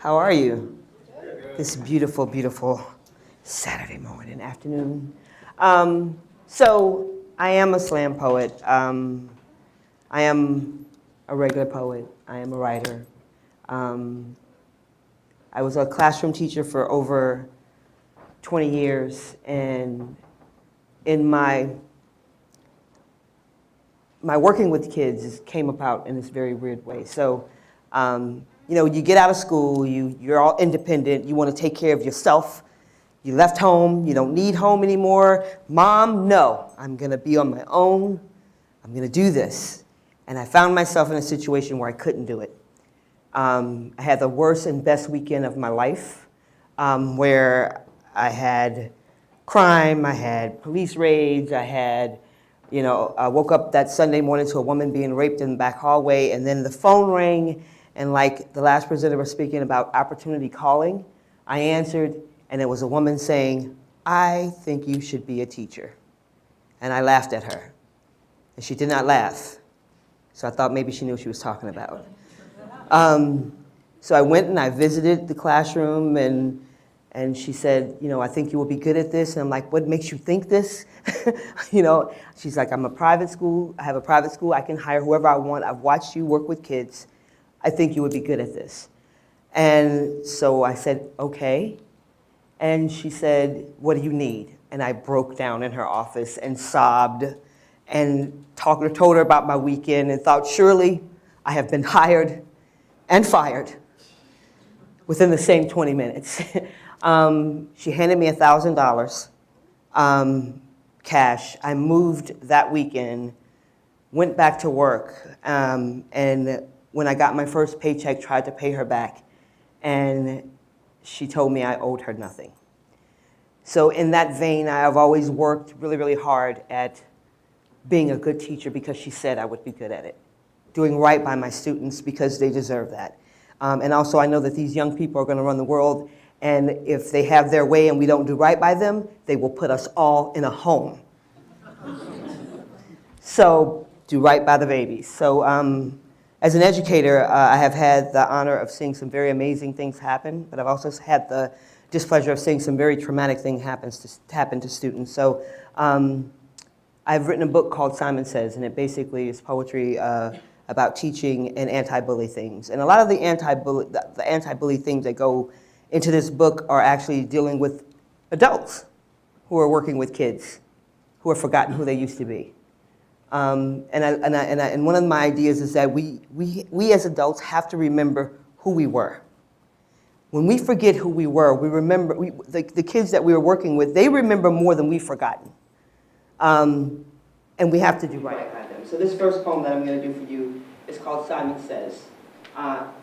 How are you? This beautiful, beautiful Saturday morning, afternoon. So I am a slam poet. I am a regular poet. I am a writer. I was a classroom teacher for over 20 years, and in my working with kids came about in this very weird way. So, you know, you get out of school, you're all independent, you want to take care of yourself. You left home, you don't need home anymore. Mom, no, I'm going to be on my own. I'm going to do this. And I found myself in a situation where I couldn't do it. I had the worst and best weekend of my life, where I had crime, I had police raids, I had, you know, I woke up that Sunday morning to a woman being raped in the back hallway, and then the phone rang, and like the last presenter was speaking about opportunity calling, I answered, and it was a woman saying, "I think you should be a teacher." And I laughed at her, and she did not laugh. So I thought maybe she knew what she was talking about. So I went and I visited the classroom, and she said, you know, "I think you will be good at this." And I'm like, "What makes you think this?" You know, she's like, "I'm a private school. I have a private school. I can hire whoever I want. I've watched you work with kids. I think you would be good at this." And so I said, "Okay." And she said, "What do you need?" And I broke down in her office and sobbed and told her about my weekend and thought, surely I have been hired and fired within the same 20 minutes. She handed me $1,000 cash. I moved that weekend, went back to work, and when I got my first paycheck, tried to pay her back, and she told me I owed her nothing. So in that vein, I have always worked really, really hard at being a good teacher because she said I would be good at it. Doing right by my students because they deserve that. And also I know that these young people are going to run the world, and if they have their way and we don't do right by them, they will put us all in a home. So do right by the babies. So as an educator, I have had the honor of seeing some very amazing things happen, but I've also had the displeasure of seeing some very traumatic things happen to students. So I've written a book called Simon Says, and it basically is poetry about teaching and anti-bully things. And a lot of the anti-bully themes that go into this book are actually dealing with adults who are working with kids who have forgotten who they used to be. And one of my ideas is that we as adults have to remember who we were. When we forget who we were, we remember, the kids that we were working with, they remember more than we've forgotten. And we have to do right by them. So this first poem that I'm going to do for you is called Simon Says.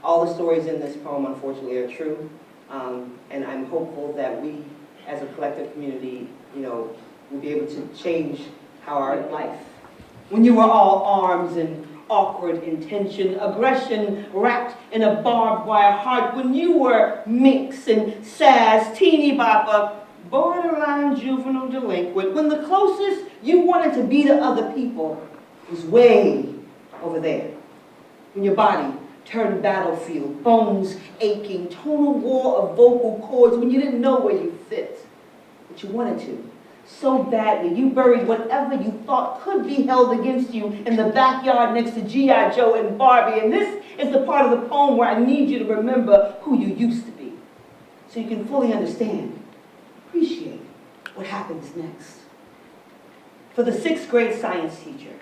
All the stories in this poem, unfortunately, are true. And I'm hopeful that we, as a collective community, you know, will be able to change how our life. When you were all arms and awkward intention, aggression wrapped in a barbed wire heart, when you were minx and sass, teeny bopper, borderline juvenile delinquent, when the closest you wanted to be to other people was way over there, when your body turned battlefield, bones aching, tonal war of vocal cords, when you didn't know where you fit, but you wanted to so badly, you buried whatever you thought could be held against you in the backyard next to G.I. Joe and Barbie. And this is the part of the poem where I need you to remember who you used to be, so you can fully understand, appreciate what happens next. For the 6th grade science teacher,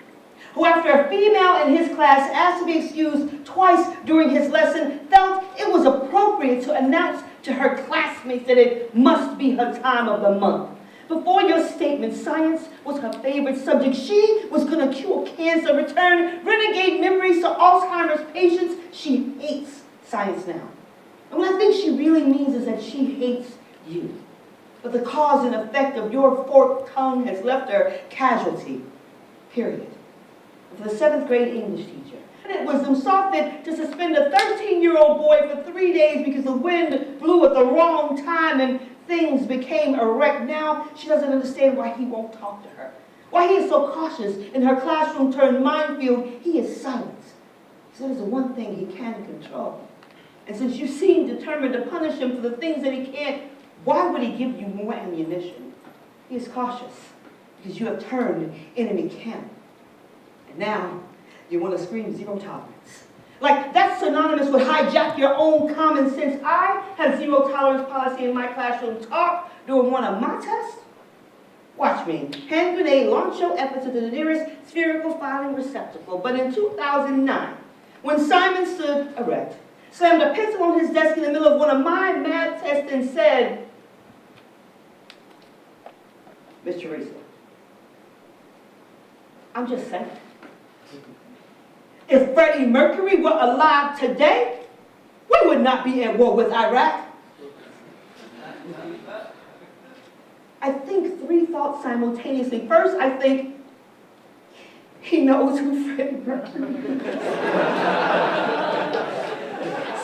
who after a female in his class asked to be excused twice during his lesson, felt it was appropriate to announce to her classmates that it must be her time of the month. Before your statement, science was her favorite subject. She was going to cure cancer, return renegade memories to Alzheimer's patients. She hates science now. And what I think she really means is that she hates you. But the cause and effect of your forked tongue has left her casualty, period. And for the 7th grade English teacher, it was them saw fit to suspend a 13-year-old boy for 3 days because the wind blew at the wrong time and things became a wreck. Now she doesn't understand why he won't talk to her, why he is so cautious in her classroom turned minefield. He is silent. So there's the one thing he can control. And since you seem determined to punish him for the things that he can't, why would he give you more ammunition? He is cautious because you have turned enemy camp. And now you want to scream zero tolerance. Like that's synonymous with hijack your own common sense. I have zero tolerance policy in my classroom talk during one of my tests. Watch me. Hand grenade, launch your efforts at the nearest spherical filing receptacle. But in 2009, when Simon stood erect, slammed a pencil on his desk in the middle of one of my math tests and said, Miss Theresa, I'm just saying, if Freddie Mercury were alive today, we would not be at war with Iraq. I think three thoughts simultaneously. First, I think, he knows who Freddie Mercury is.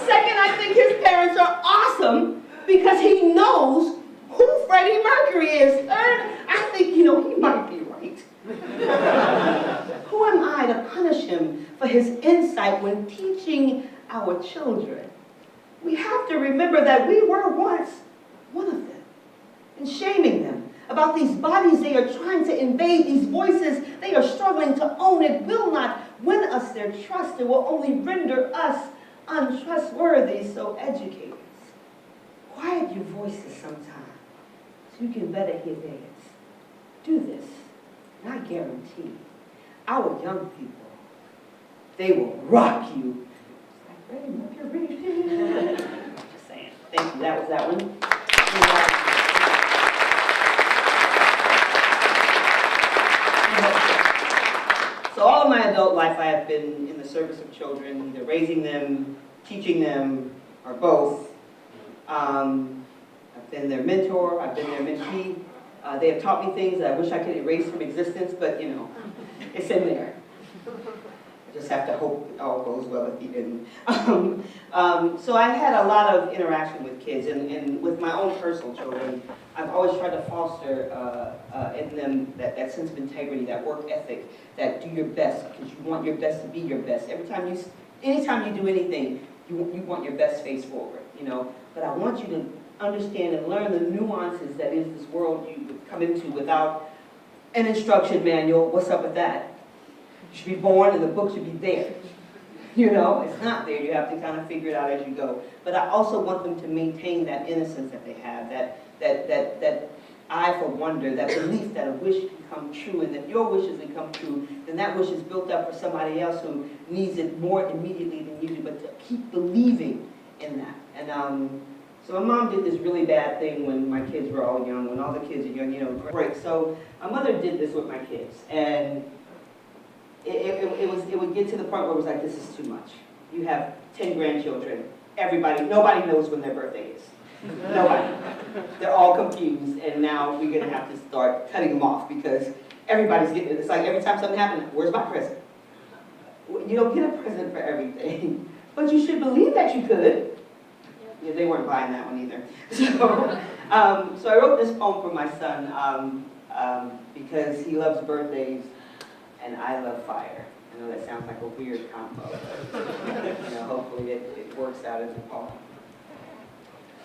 Second, I think his parents are awesome because he knows who Freddie Mercury is. Third, I think, he might be right. Who am I to punish him for his insight when teaching our children? We have to remember that we were once one of them. And shaming them about these bodies they are trying to invade, these voices they are struggling to own, it will not win us their trust. It will only render us untrustworthy. So educators, quiet your voices sometimes so you can better hear theirs. Do this, and I guarantee our young people, they will rock you. Like Freddie Mercury. Just saying. Thank you. That was that one. So all of my adult life, I have been in the service of children, either raising them, teaching them, or both. I've been their mentor, I've been their mentee. They have taught me things that I wish I could erase from existence, but it's in there. I just have to hope it all goes well at the end. So I've had a lot of interaction with kids, and with my own personal children, I've always tried to foster in them that sense of integrity, that work ethic, that do your best because you want your best to be your best. Anytime you do anything, you want your best face forward, But I want you to understand and learn the nuances that is this world you come into without an instruction manual. What's up with that? You should be born and the book should be there. It's not there. You have to kind of figure it out as you go. But I also want them to maintain that innocence that they have, that eye for wonder, that belief that a wish can come true, and that your wishes can come true, then that wish is built up for somebody else who needs it more immediately than you do, but to keep believing in that. And so my mom did this really bad thing when my kids were all young, when all the kids are young, break. So my mother did this with my kids, and it would get to the point where it was like, this is too much. You have 10 grandchildren. Nobody knows when their birthday is. Nobody. They're all confused, and now we're going to have to start cutting them off because everybody's getting it. It's like every time something happens, where's my present? You don't get a present for everything, but you should believe that you could. Yeah, they weren't buying that one either. So I wrote this poem for my son because he loves birthdays and I love fire. I know that sounds like a weird combo, but hopefully it works out as a poem.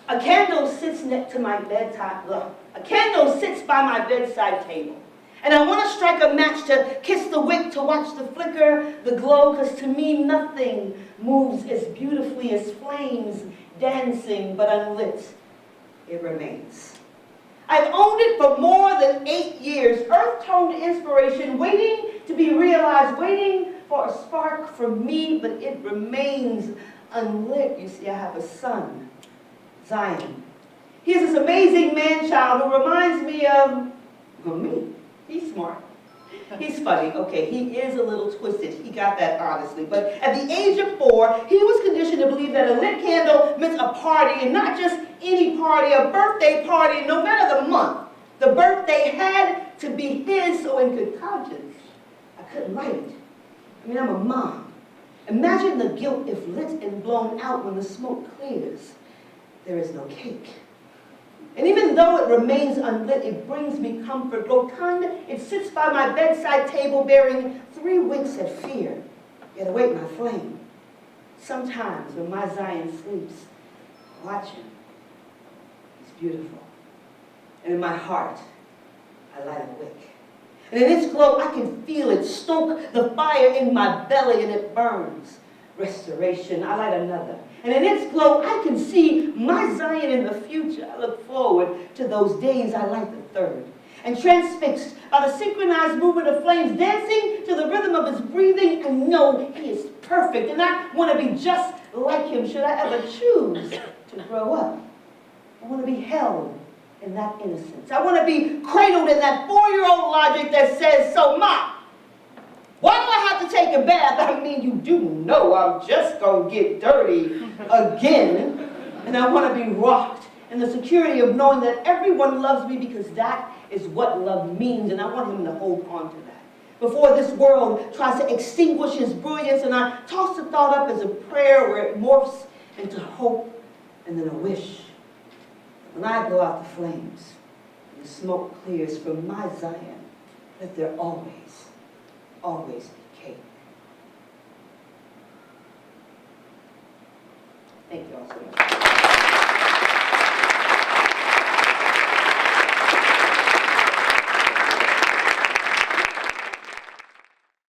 A candle sits next to my bedside. A candle sits by my bedside table, and I want to strike a match to kiss the wick, to watch the flicker, the glow, because to me nothing moves as beautifully as flames dancing, but unlit, it remains. I've owned it for more than 8 years, earth-toned inspiration, waiting to be realized, waiting for a spark from me, but it remains unlit. You see, I have a son, Zion. He is this amazing man-child who reminds me of me. He's smart. He's funny. Okay, he is a little twisted. He got that honestly. But at the age of 4, he was conditioned to believe that a lit candle meant a party, and not just any party, a birthday party, and no matter the month. The birthday had to be his, so in good conscience, I couldn't light it. I'm a mom. Imagine the guilt if lit and blown out when the smoke clears. There is no cake. And even though it remains unlit, it brings me comfort. Rotund, it sits by my bedside table bearing 3 winks at fear, yet await my flame. Sometimes when my Zion sleeps, I watch him. He's beautiful. And in my heart, I light a wick. And in its glow, I can feel it stoke the fire in my belly, and it burns. Restoration, I light another. And in its glow, I can see my Zion in the future. I look forward to those days. I light the third. And transfixed by the synchronized movement of flames, dancing to the rhythm of his breathing, I know he is perfect. And I want to be just like him should I ever choose to grow up. I want to be held in that innocence. I want to be cradled in that 4-year-old logic that says, so Ma, why do I have to take a bath? I mean, you do know I'm just going to get dirty again. And I want to be rocked in the security of knowing that everyone loves me because that is what love means. And I want him to hold on to that. Before this world tries to extinguish his brilliance, and I toss the thought up as a prayer where it morphs into hope and then a wish. When I blow out the flames and the smoke clears from my Zion, let there always, always be cake.